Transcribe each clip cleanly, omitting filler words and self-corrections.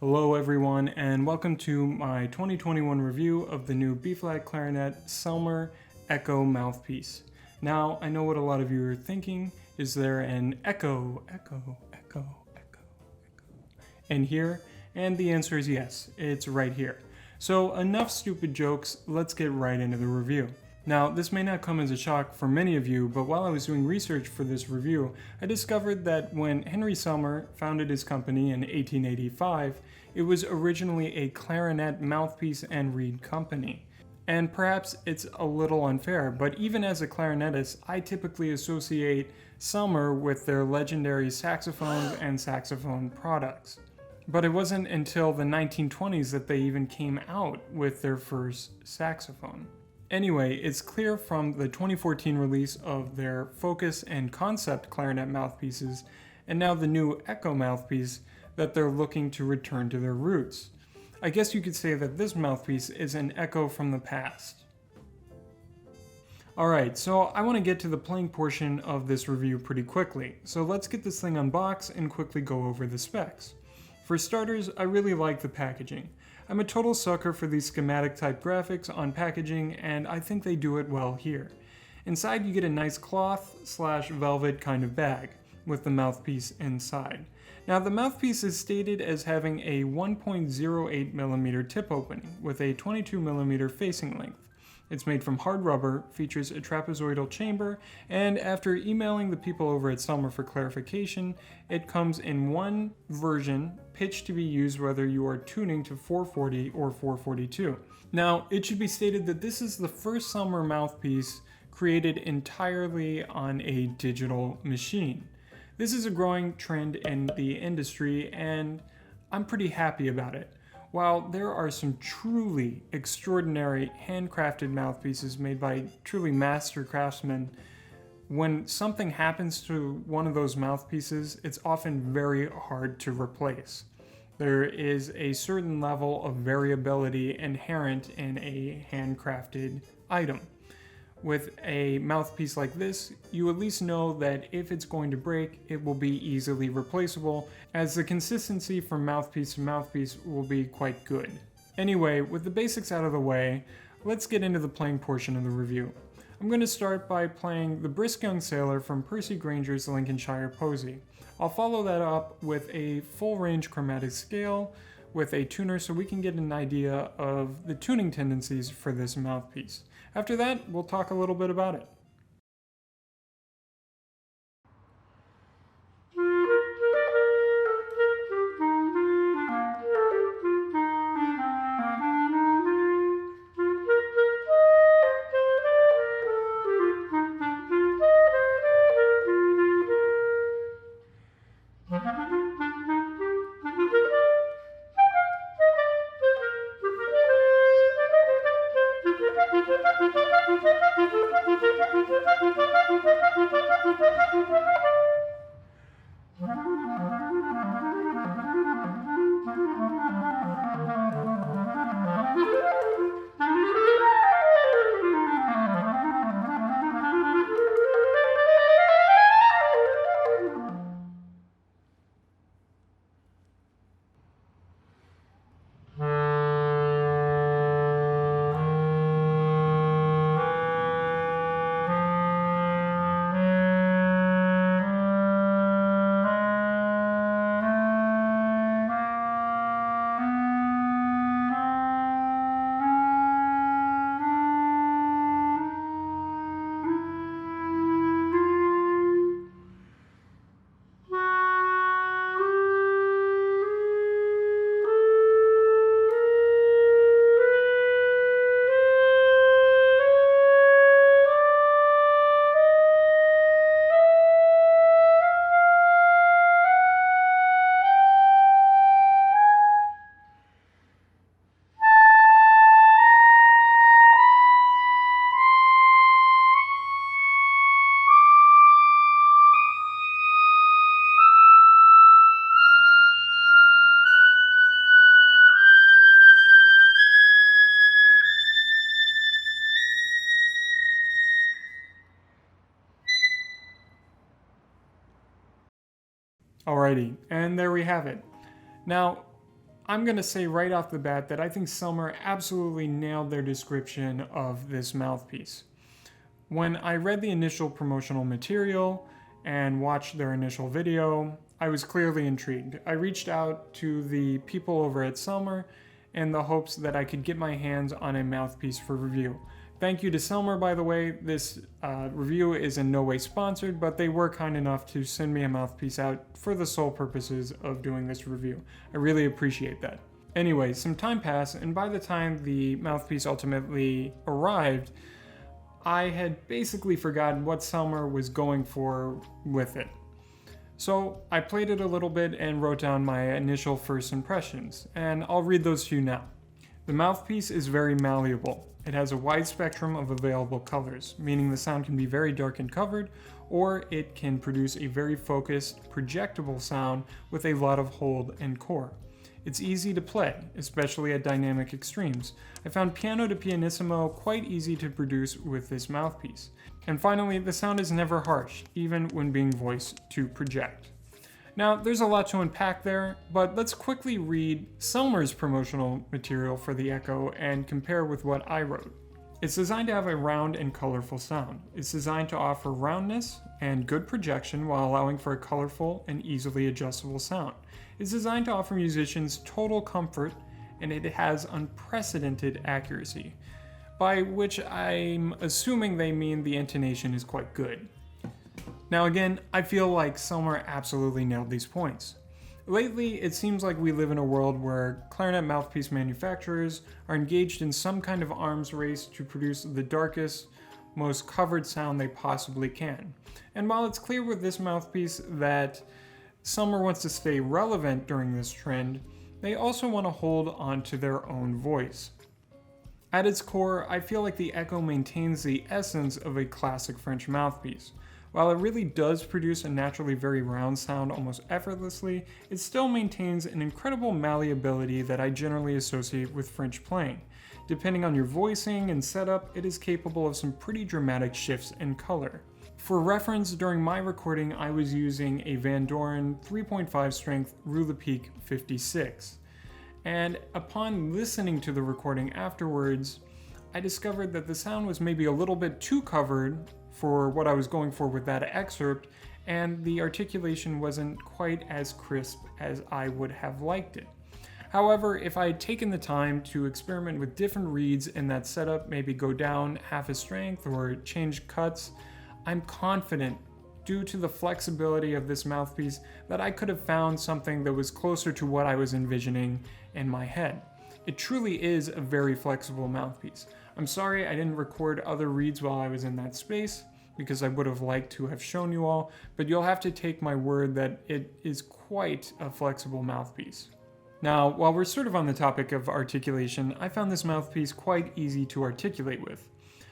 Hello everyone, and welcome to my 2021 review of the new B-flat Clarinet Selmer Echo Mouthpiece. Now, I know what a lot of you are thinking. Is there an echo in here? And the answer is yes, it's right here. So enough stupid jokes, let's get right into the review. Now, this may not come as a shock for many of you, but while I was doing research for this review, I discovered that when Henri Selmer founded his company in 1885, it was originally a clarinet mouthpiece and reed company. And perhaps it's a little unfair, but even as a clarinetist, I typically associate Selmer with their legendary saxophones and saxophone products. But it wasn't until the 1920s that they even came out with their first saxophone. Anyway, it's clear from the 2014 release of their Focus and Concept clarinet mouthpieces, and now the new Echo mouthpiece, that they're looking to return to their roots. I guess you could say that this mouthpiece is an echo from the past. Alright, so I want to get to the playing portion of this review pretty quickly, so let's get this thing unboxed and quickly go over the specs. For starters, I really like the packaging. I'm a total sucker for these schematic type graphics on packaging, and I think they do it well here. Inside you get a nice cloth/velvet kind of bag with the mouthpiece inside. Now the mouthpiece is stated as having a 1.08mm tip opening with a 22mm facing length. It's made from hard rubber, features a trapezoidal chamber, and after emailing the people over at Selmer for clarification, it comes in one version, pitch to be used whether you are tuning to 440 or 442. Now, it should be stated that this is the first Selmer mouthpiece created entirely on a digital machine. This is a growing trend in the industry, and I'm pretty happy about it. While there are some truly extraordinary handcrafted mouthpieces made by truly master craftsmen, when something happens to one of those mouthpieces, it's often very hard to replace. There is a certain level of variability inherent in a handcrafted item. With a mouthpiece like this, you at least know that if it's going to break, it will be easily replaceable, as the consistency from mouthpiece to mouthpiece will be quite good. Anyway, with the basics out of the way, let's get into the playing portion of the review. I'm going to start by playing the Brisk Young Sailor from Percy Grainger's Lincolnshire Posy. I'll follow that up with a full range chromatic scale with a tuner so we can get an idea of the tuning tendencies for this mouthpiece. After that, we'll talk a little bit about it. Alrighty, and there we have it. Now, I'm going to say right off the bat that I think Selmer absolutely nailed their description of this mouthpiece. When I read the initial promotional material and watched their initial video, I was clearly intrigued. I reached out to the people over at Selmer in the hopes that I could get my hands on a mouthpiece for review. Thank you to Selmer, by the way. This review is in no way sponsored, but they were kind enough to send me a mouthpiece out for the sole purposes of doing this review. I really appreciate that. Anyway, some time passed, and by the time the mouthpiece ultimately arrived, I had basically forgotten what Selmer was going for with it. So I played it a little bit and wrote down my initial first impressions, and I'll read those to you now. The mouthpiece is very malleable. It has a wide spectrum of available colors, meaning the sound can be very dark and covered, or it can produce a very focused, projectable sound with a lot of hold and core. It's easy to play, especially at dynamic extremes. I found piano to pianissimo quite easy to produce with this mouthpiece. And finally, the sound is never harsh, even when being voiced to project. Now, there's a lot to unpack there, but let's quickly read Selmer's promotional material for the Echo and compare with what I wrote. It's designed to have a round and colorful sound. It's designed to offer roundness and good projection while allowing for a colorful and easily adjustable sound. It's designed to offer musicians total comfort, and it has unprecedented accuracy, by which I'm assuming they mean the intonation is quite good. Now again, I feel like Selmer absolutely nailed these points. Lately, it seems like we live in a world where clarinet mouthpiece manufacturers are engaged in some kind of arms race to produce the darkest, most covered sound they possibly can. And while it's clear with this mouthpiece that Selmer wants to stay relevant during this trend, they also want to hold on to their own voice. At its core, I feel like the Echo maintains the essence of a classic French mouthpiece. While it really does produce a naturally very round sound almost effortlessly, it still maintains an incredible malleability that I generally associate with French playing. Depending on your voicing and setup, it is capable of some pretty dramatic shifts in color. For reference, during my recording, I was using a Vandoren 3.5 strength Rue Lepic 56. And upon listening to the recording afterwards, I discovered that the sound was maybe a little bit too covered for what I was going for with that excerpt, and the articulation wasn't quite as crisp as I would have liked it. However, if I had taken the time to experiment with different reeds in that setup, maybe go down half a strength or change cuts, I'm confident, due to the flexibility of this mouthpiece, that I could have found something that was closer to what I was envisioning in my head. It truly is a very flexible mouthpiece. I'm sorry I didn't record other reeds while I was in that space, because I would have liked to have shown you all, but you'll have to take my word that it is quite a flexible mouthpiece. Now, while we're sort of on the topic of articulation, I found this mouthpiece quite easy to articulate with.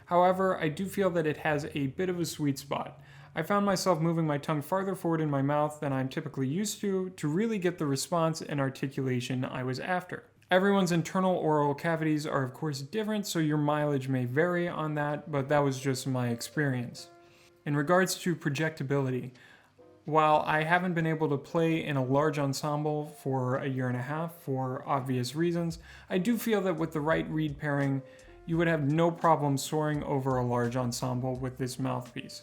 However, I do feel that it has a bit of a sweet spot. I found myself moving my tongue farther forward in my mouth than I'm typically used to really get the response and articulation I was after. Everyone's internal oral cavities are of course different, so your mileage may vary on that, but that was just my experience. In regards to projectability, while I haven't been able to play in a large ensemble for a year and a half for obvious reasons, I do feel that with the right reed pairing, you would have no problem soaring over a large ensemble with this mouthpiece.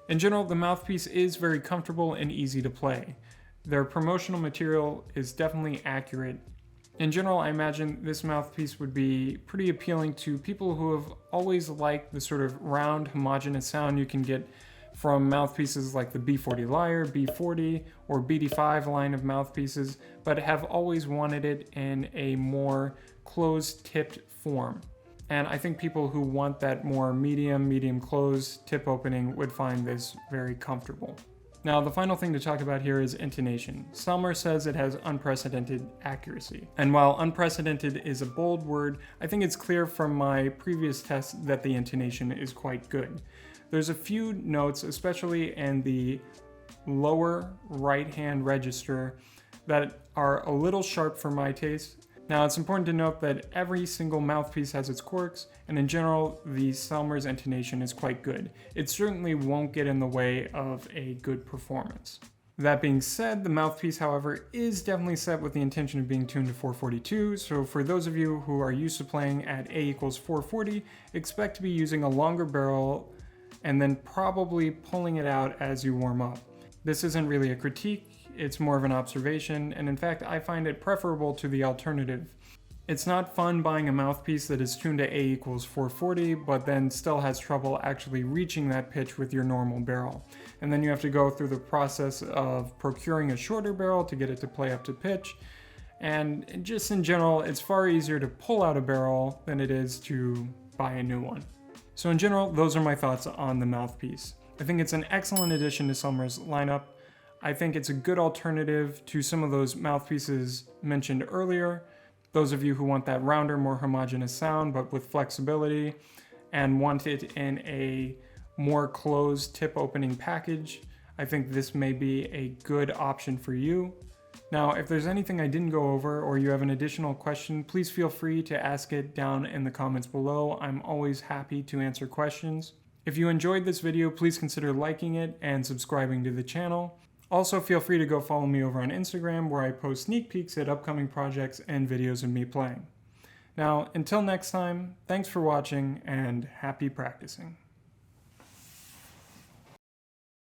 In general, the mouthpiece is very comfortable and easy to play. Their promotional material is definitely accurate. In general, I imagine this mouthpiece would be pretty appealing to people who have always liked the sort of round, homogeneous sound you can get from mouthpieces like the B40 Lyre, B40, or BD5 line of mouthpieces, but have always wanted it in a more closed-tipped form. And I think people who want that more medium closed tip opening would find this very comfortable. Now, the final thing to talk about here is intonation. Selmer says it has unprecedented accuracy. And while unprecedented is a bold word, I think it's clear from my previous tests that the intonation is quite good. There's a few notes, especially in the lower right-hand register, that are a little sharp for my taste. Now, it's important to note that every single mouthpiece has its quirks, and in general, the Selmer's intonation is quite good. It certainly won't get in the way of a good performance. That being said, the mouthpiece, however, is definitely set with the intention of being tuned to 442, so for those of you who are used to playing at A equals 440, expect to be using a longer barrel and then probably pulling it out as you warm up. This isn't really a critique, it's more of an observation, and in fact I find it preferable to the alternative. It's not fun buying a mouthpiece that is tuned to A equals 440, but then still has trouble actually reaching that pitch with your normal barrel. And then you have to go through the process of procuring a shorter barrel to get it to play up to pitch. And just in general, it's far easier to pull out a barrel than it is to buy a new one. So in general, those are my thoughts on the mouthpiece. I think it's an excellent addition to Selmer's lineup. I think it's a good alternative to some of those mouthpieces mentioned earlier. Those of you who want that rounder, more homogeneous sound, but with flexibility, and want it in a more closed tip opening package, I think this may be a good option for you. Now, if there's anything I didn't go over or you have an additional question, please feel free to ask it down in the comments below. I'm always happy to answer questions. If you enjoyed this video, please consider liking it and subscribing to the channel. Also, feel free to go follow me over on Instagram, where I post sneak peeks at upcoming projects and videos of me playing. Now, until next time, thanks for watching and happy practicing.